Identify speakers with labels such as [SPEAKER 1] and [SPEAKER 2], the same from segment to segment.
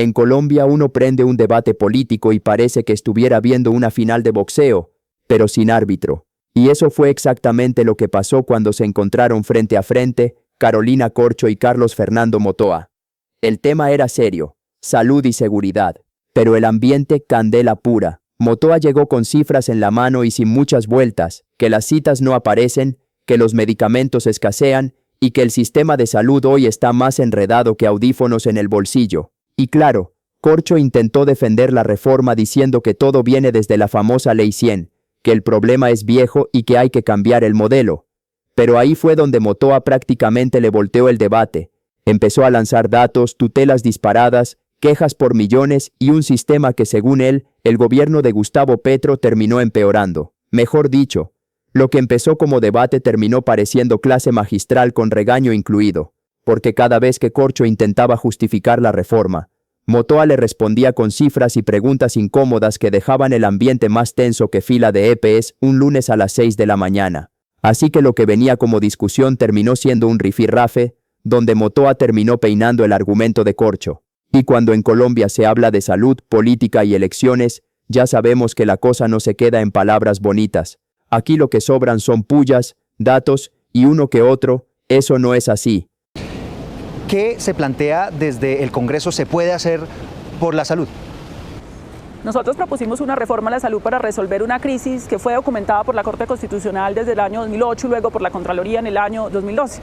[SPEAKER 1] En Colombia uno prende un debate político y parece que estuviera viendo una final de boxeo, pero sin árbitro. Y eso fue exactamente lo que pasó cuando se encontraron frente a frente Carolina Corcho y Carlos Fernando Motoa. El tema era serio, salud y seguridad, pero el ambiente candela pura. Motoa llegó con cifras en la mano y sin muchas vueltas, que las citas no aparecen, que los medicamentos escasean y que el sistema de salud hoy está más enredado que audífonos en el bolsillo. Y claro, Corcho intentó defender la reforma diciendo que todo viene desde la famosa Ley 100, que el problema es viejo y que hay que cambiar el modelo. Pero ahí fue donde Motoa prácticamente le volteó el debate. Empezó a lanzar datos, tutelas disparadas, quejas por millones y un sistema que según él, el gobierno de Gustavo Petro terminó empeorando. Mejor dicho, lo que empezó como debate terminó pareciendo clase magistral con regaño incluido, porque cada vez que Corcho intentaba justificar la reforma, Motoa le respondía con cifras y preguntas incómodas que dejaban el ambiente más tenso que fila de EPS un lunes a las 6 de la mañana. Así que lo que venía como discusión terminó siendo un rifirrafe, donde Motoa terminó peinando el argumento de Corcho. Y cuando en Colombia se habla de salud, política y elecciones, ya sabemos que la cosa no se queda en palabras bonitas. Aquí lo que sobran son pullas, datos y uno que otro. Eso no es así.
[SPEAKER 2] ¿Qué se plantea desde el Congreso se puede hacer por la salud?
[SPEAKER 3] Nosotros propusimos una reforma a la salud para resolver una crisis que fue documentada por la Corte Constitucional desde el año 2008 y luego por la Contraloría en el año 2012.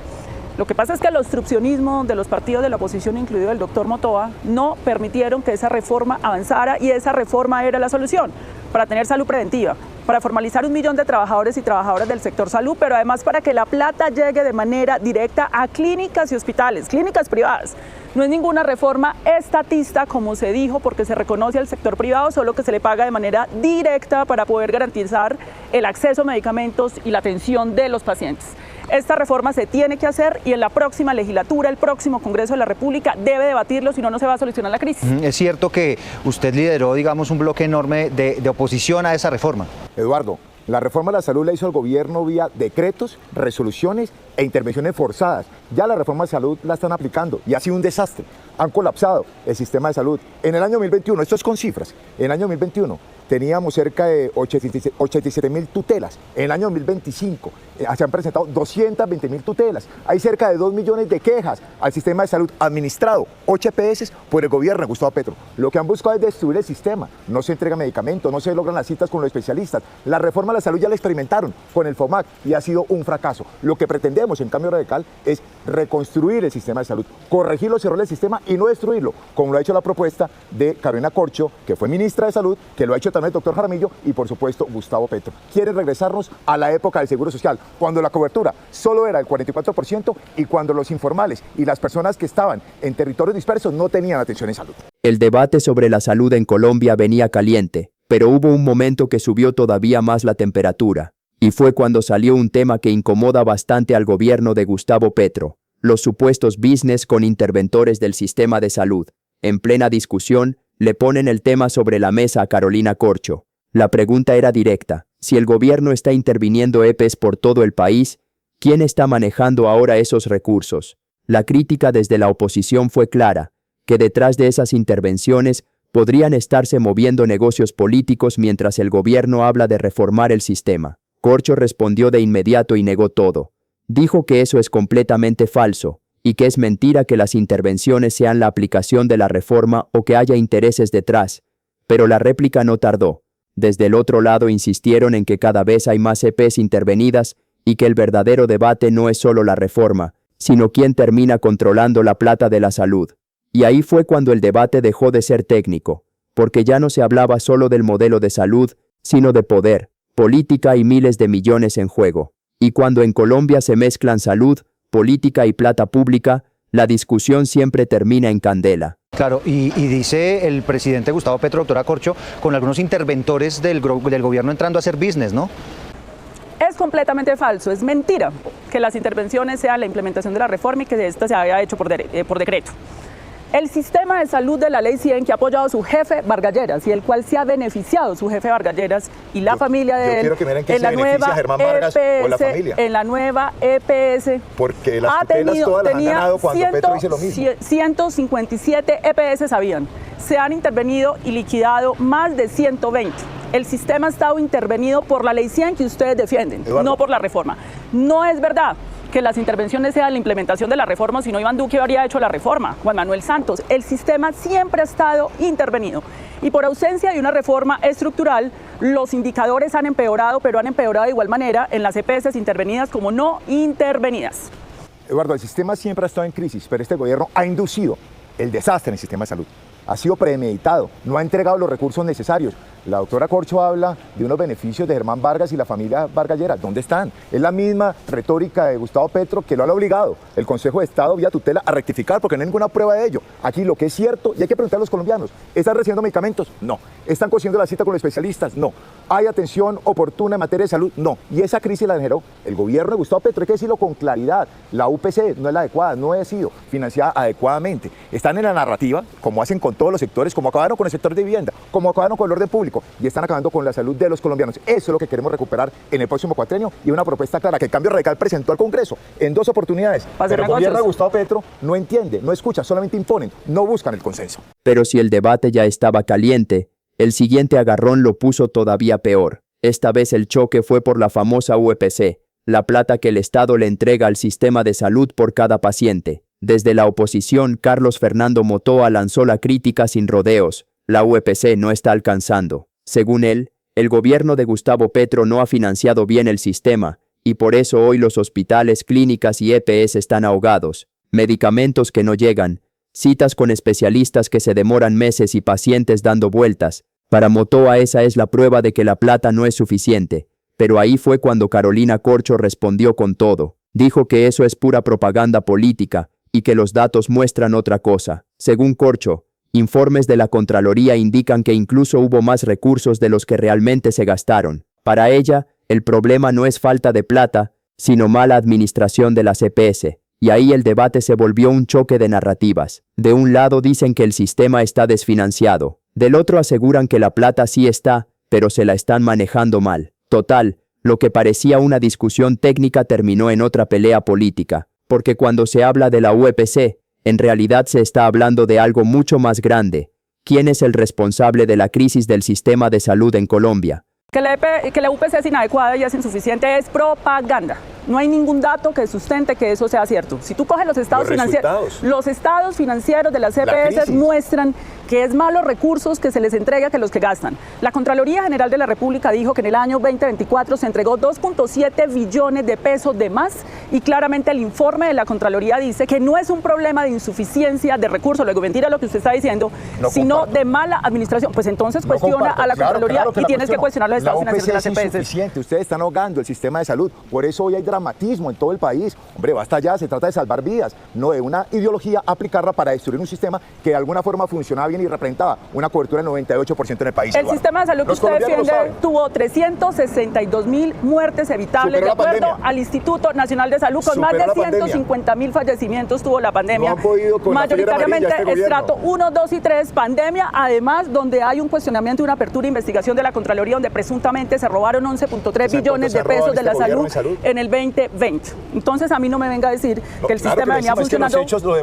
[SPEAKER 3] Lo que pasa es que el obstruccionismo de los partidos de la oposición, incluido el doctor Motoa, no permitieron que esa reforma avanzara y esa reforma era la solución para tener salud preventiva, para formalizar 1 millón de trabajadores y trabajadoras del sector salud, pero además para que la plata llegue de manera directa a clínicas y hospitales, clínicas privadas. No es ninguna reforma estatista, como se dijo, porque se reconoce al sector privado, solo que se le paga de manera directa para poder garantizar el acceso a medicamentos y la atención de los pacientes. Esta reforma se tiene que hacer y en la próxima legislatura, el próximo Congreso de la República debe debatirlo, si no, no se va a solucionar la crisis.
[SPEAKER 2] Es cierto que usted lideró, digamos, un bloque enorme de oposición a esa reforma.
[SPEAKER 4] Eduardo, la reforma de la salud la hizo el gobierno vía decretos, resoluciones e intervenciones forzadas. Ya la reforma de salud la están aplicando y ha sido un desastre. Han colapsado el sistema de salud. En el año 2021, esto es con cifras, en el año 2021 teníamos cerca de 87.000 tutelas. En el año 2025 se han presentado 220.000 tutelas. Hay cerca de 2 millones de quejas al sistema de salud administrado, 8 EPS por el gobierno de Gustavo Petro. Lo que han buscado es destruir el sistema. No se entrega medicamento, no se logran las citas con los especialistas. La reforma de la salud ya la experimentaron con el FOMAC y ha sido un fracaso. Lo que pretendemos en Cambio Radical es reconstruir el sistema de salud, corregir los errores del sistema y no destruirlo, como lo ha hecho la propuesta de Carolina Corcho, que fue ministra de Salud, que lo ha hecho también el doctor Jaramillo y por supuesto Gustavo Petro. Quieren regresarnos a la época del Seguro Social, cuando la cobertura solo era el 44% y cuando los informales y las personas que estaban en territorios dispersos no tenían atención en salud.
[SPEAKER 1] El debate sobre la salud en Colombia venía caliente, pero hubo un momento que subió todavía más la temperatura. Y fue cuando salió un tema que incomoda bastante al gobierno de Gustavo Petro, los supuestos business con interventores del sistema de salud. En plena discusión, le ponen el tema sobre la mesa a Carolina Corcho. La pregunta era directa: si el gobierno está interviniendo EPS por todo el país, ¿quién está manejando ahora esos recursos? La crítica desde la oposición fue clara, que detrás de esas intervenciones podrían estarse moviendo negocios políticos mientras el gobierno habla de reformar el sistema. Corcho respondió de inmediato y negó todo. Dijo que eso es completamente falso y que es mentira que las intervenciones sean la aplicación de la reforma o que haya intereses detrás. Pero la réplica no tardó. Desde el otro lado insistieron en que cada vez hay más EPs intervenidas y que el verdadero debate no es solo la reforma, sino quién termina controlando la plata de la salud. Y ahí fue cuando el debate dejó de ser técnico, porque ya no se hablaba solo del modelo de salud, sino de poder, política y miles de millones en juego. Y cuando en Colombia se mezclan salud, política y plata pública, la discusión siempre termina en candela.
[SPEAKER 2] Claro, y dice el presidente Gustavo Petro, doctora Corcho, con algunos interventores del gobierno entrando a hacer business, ¿no?
[SPEAKER 3] Es completamente falso, es mentira que las intervenciones sean la implementación de la reforma y que esta se haya hecho por decreto. El sistema de salud de la Ley 100 que ha apoyado su jefe Vargas Lleras y el cual se ha beneficiado su jefe Vargas Lleras y la familia de él en la nueva EPS, en la nueva EPS,
[SPEAKER 4] porque las tutelas todas las han ganado cuando Petro hizo lo mismo.
[SPEAKER 3] 157 EPS habían. se han intervenido y liquidado más de 120. El sistema ha estado intervenido por la ley 100 que ustedes defienden,
[SPEAKER 4] Eduardo,
[SPEAKER 3] no por la reforma. No es verdad que las intervenciones sean la implementación de la reforma, si no Iván Duque habría hecho la reforma, Juan Manuel Santos. El sistema siempre ha estado intervenido y por ausencia de una reforma estructural, los indicadores han empeorado, pero han empeorado de igual manera en las EPS intervenidas como no intervenidas.
[SPEAKER 4] Eduardo, el sistema siempre ha estado en crisis, pero este gobierno ha inducido el desastre en el sistema de salud. Ha sido premeditado, no ha entregado los recursos necesarios. La doctora Corcho habla de unos beneficios de Germán Vargas y la familia Vargas Lleras. ¿Dónde están? Es la misma retórica de Gustavo Petro que lo ha obligado el Consejo de Estado vía tutela a rectificar porque no hay ninguna prueba de ello. Aquí lo que es cierto, y hay que preguntar a los colombianos, ¿están recibiendo medicamentos? No. ¿Están consiguiendo la cita con los especialistas? No. ¿Hay atención oportuna en materia de salud? No. Y esa crisis la generó el gobierno de Gustavo Petro, hay que decirlo con claridad. La UPC no es la adecuada, no ha sido financiada adecuadamente. Están en la narrativa, como hacen con todos los sectores, como acabaron con el sector de vivienda, como acabaron con el orden público, y están acabando con la salud de los colombianos. Eso es lo que queremos recuperar en el próximo cuatrenio y una propuesta clara que el Cambio Radical presentó al Congreso en 2 oportunidades. Pero el gobierno de Gustavo Petro no entiende, no escucha, solamente imponen, no buscan el consenso.
[SPEAKER 1] Pero si el debate ya estaba caliente, el siguiente agarrón lo puso todavía peor. Esta vez el choque fue por la famosa UPC, la plata que el Estado le entrega al sistema de salud por cada paciente. Desde la oposición, Carlos Fernando Motoa lanzó la crítica sin rodeos. La UPC no está alcanzando. Según él, el gobierno de Gustavo Petro no ha financiado bien el sistema, y por eso hoy los hospitales, clínicas y EPS están ahogados. Medicamentos que no llegan, citas con especialistas que se demoran meses y pacientes dando vueltas. Para Motoa esa es la prueba de que la plata no es suficiente. Pero ahí fue cuando Carolina Corcho respondió con todo. Dijo que eso es pura propaganda política y que los datos muestran otra cosa. Según Corcho, informes de la Contraloría indican que incluso hubo más recursos de los que realmente se gastaron. Para ella, el problema no es falta de plata, sino mala administración de las EPS. Y ahí el debate se volvió un choque de narrativas. De un lado dicen que el sistema está desfinanciado. Del otro aseguran que la plata sí está, pero se la están manejando mal. Total, lo que parecía una discusión técnica terminó en otra pelea política. Porque cuando se habla de la UPC, en realidad se está hablando de algo mucho más grande. ¿Quién es el responsable de la crisis del sistema de salud en Colombia?
[SPEAKER 3] Que la UPC es inadecuada y es insuficiente es propaganda. No hay ningún dato que sustente que eso sea cierto. Si tú coges los estados financieros de las EPS muestran que es más los recursos que se les entrega que los que gastan. La Contraloría General de la República dijo que en el año 2024 se entregó 2.7 billones de pesos de más y claramente el informe de la Contraloría dice que no es un problema de insuficiencia de recursos, luego mentira lo que usted está diciendo, sino de mala administración. Pues entonces cuestiona a la Contraloría y tienes que cuestionar los estados financieros de las EPS.
[SPEAKER 4] Insuficiente. Ustedes están ahogando el sistema de salud, por eso hoy hay dramatismo en todo el país. Hombre, basta ya, se trata de salvar vidas, no de una ideología aplicarla para destruir un sistema que de alguna forma funcionaba bien y representaba una cobertura del 98% en el país.
[SPEAKER 3] El sistema de salud que usted defiende tuvo 362.000 muertes evitables, de acuerdo al Instituto Nacional de Salud, con más de 150.000 fallecimientos tuvo la pandemia.
[SPEAKER 4] No han podido con
[SPEAKER 3] mayoritariamente
[SPEAKER 4] la
[SPEAKER 3] estrato 1, 2 y 3, pandemia, además donde hay un cuestionamiento y una apertura de investigación de la Contraloría donde presuntamente se robaron 11.3 billones de pesos de la salud en el 2020. Entonces a mí no me venga a decir que el sistema venía funcionando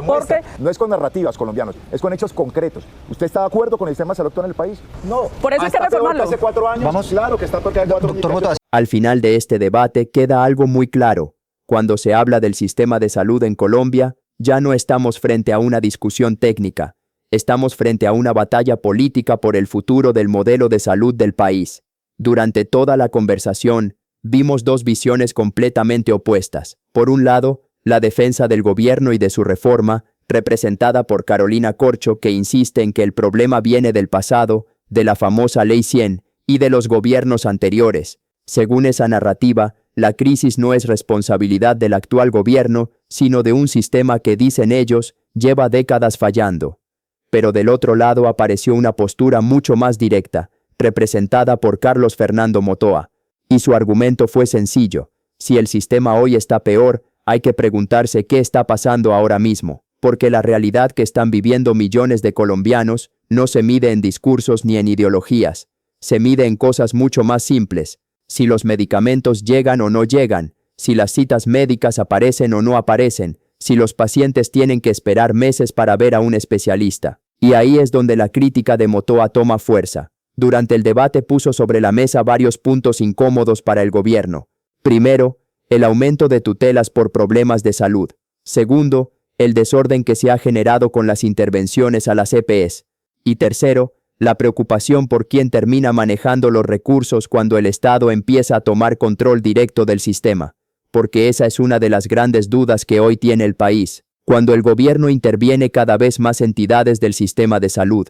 [SPEAKER 3] porque...
[SPEAKER 4] No es con narrativas, colombianos, es con hechos concretos. ¿Usted está de acuerdo con el sistema de salud en el país? No.
[SPEAKER 3] Por eso hay que reformarlo.
[SPEAKER 4] Hace 4 años.
[SPEAKER 2] Vamos.
[SPEAKER 4] Claro que está porque hay 4 años.
[SPEAKER 1] Al final de este debate queda algo muy claro. Cuando se habla del sistema de salud en Colombia, ya no estamos frente a una discusión técnica. Estamos frente a una batalla política por el futuro del modelo de salud del país. Durante toda la conversación, vimos dos visiones completamente opuestas. Por un lado, la defensa del gobierno y de su reforma, representada por Carolina Corcho, que insiste en que el problema viene del pasado, de la famosa Ley 100 y de los gobiernos anteriores. Según esa narrativa, la crisis no es responsabilidad del actual gobierno, sino de un sistema que, dicen ellos, lleva décadas fallando. Pero del otro lado apareció una postura mucho más directa, representada por Carlos Fernando Motoa. Y su argumento fue sencillo. Si el sistema hoy está peor, hay que preguntarse qué está pasando ahora mismo. Porque la realidad que están viviendo millones de colombianos no se mide en discursos ni en ideologías. Se mide en cosas mucho más simples. Si los medicamentos llegan o no llegan, si las citas médicas aparecen o no aparecen, si los pacientes tienen que esperar meses para ver a un especialista. Y ahí es donde la crítica de Motoa toma fuerza. Durante el debate puso sobre la mesa varios puntos incómodos para el gobierno. Primero, el aumento de tutelas por problemas de salud. Segundo, el desorden que se ha generado con las intervenciones a las EPS. Y tercero, la preocupación por quién termina manejando los recursos cuando el Estado empieza a tomar control directo del sistema. Porque esa es una de las grandes dudas que hoy tiene el país. Cuando el gobierno interviene cada vez más entidades del sistema de salud.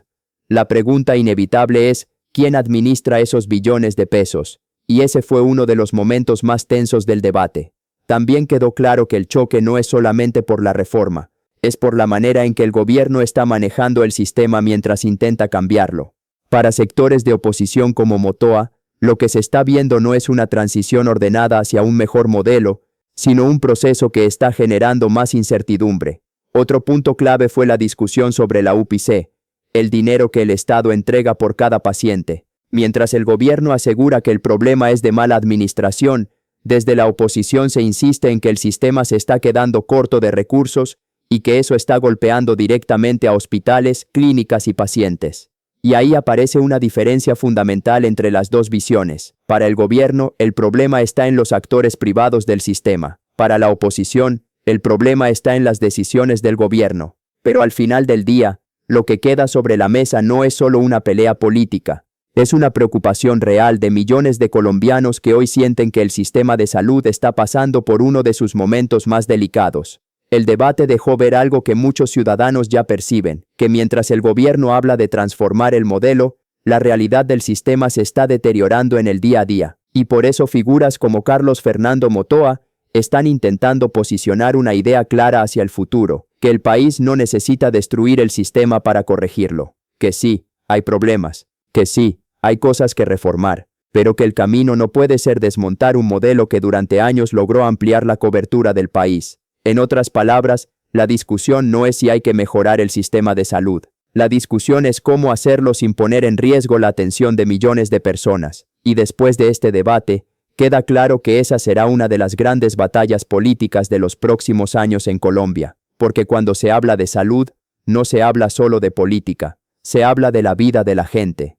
[SPEAKER 1] La pregunta inevitable es, ¿quién administra esos billones de pesos? Y ese fue uno de los momentos más tensos del debate. También quedó claro que el choque no es solamente por la reforma, es por la manera en que el gobierno está manejando el sistema mientras intenta cambiarlo. Para sectores de oposición como Motoa, lo que se está viendo no es una transición ordenada hacia un mejor modelo, sino un proceso que está generando más incertidumbre. Otro punto clave fue la discusión sobre la UPC, el dinero que el Estado entrega por cada paciente. Mientras el gobierno asegura que el problema es de mala administración, desde la oposición se insiste en que el sistema se está quedando corto de recursos y que eso está golpeando directamente a hospitales, clínicas y pacientes. Y ahí aparece una diferencia fundamental entre las dos visiones. Para el gobierno, el problema está en los actores privados del sistema. Para la oposición, el problema está en las decisiones del gobierno. Pero al final del día, lo que queda sobre la mesa no es solo una pelea política. Es una preocupación real de millones de colombianos que hoy sienten que el sistema de salud está pasando por uno de sus momentos más delicados. El debate dejó ver algo que muchos ciudadanos ya perciben, que mientras el gobierno habla de transformar el modelo, la realidad del sistema se está deteriorando en el día a día, y por eso figuras como Carlos Fernando Motoa están intentando posicionar una idea clara hacia el futuro, que el país no necesita destruir el sistema para corregirlo, que sí, hay problemas, que sí, hay cosas que reformar, pero que el camino no puede ser desmontar un modelo que durante años logró ampliar la cobertura del país. En otras palabras, la discusión no es si hay que mejorar el sistema de salud. La discusión es cómo hacerlo sin poner en riesgo la atención de millones de personas. Y después de este debate, queda claro que esa será una de las grandes batallas políticas de los próximos años en Colombia. Porque cuando se habla de salud, no se habla solo de política, se habla de la vida de la gente.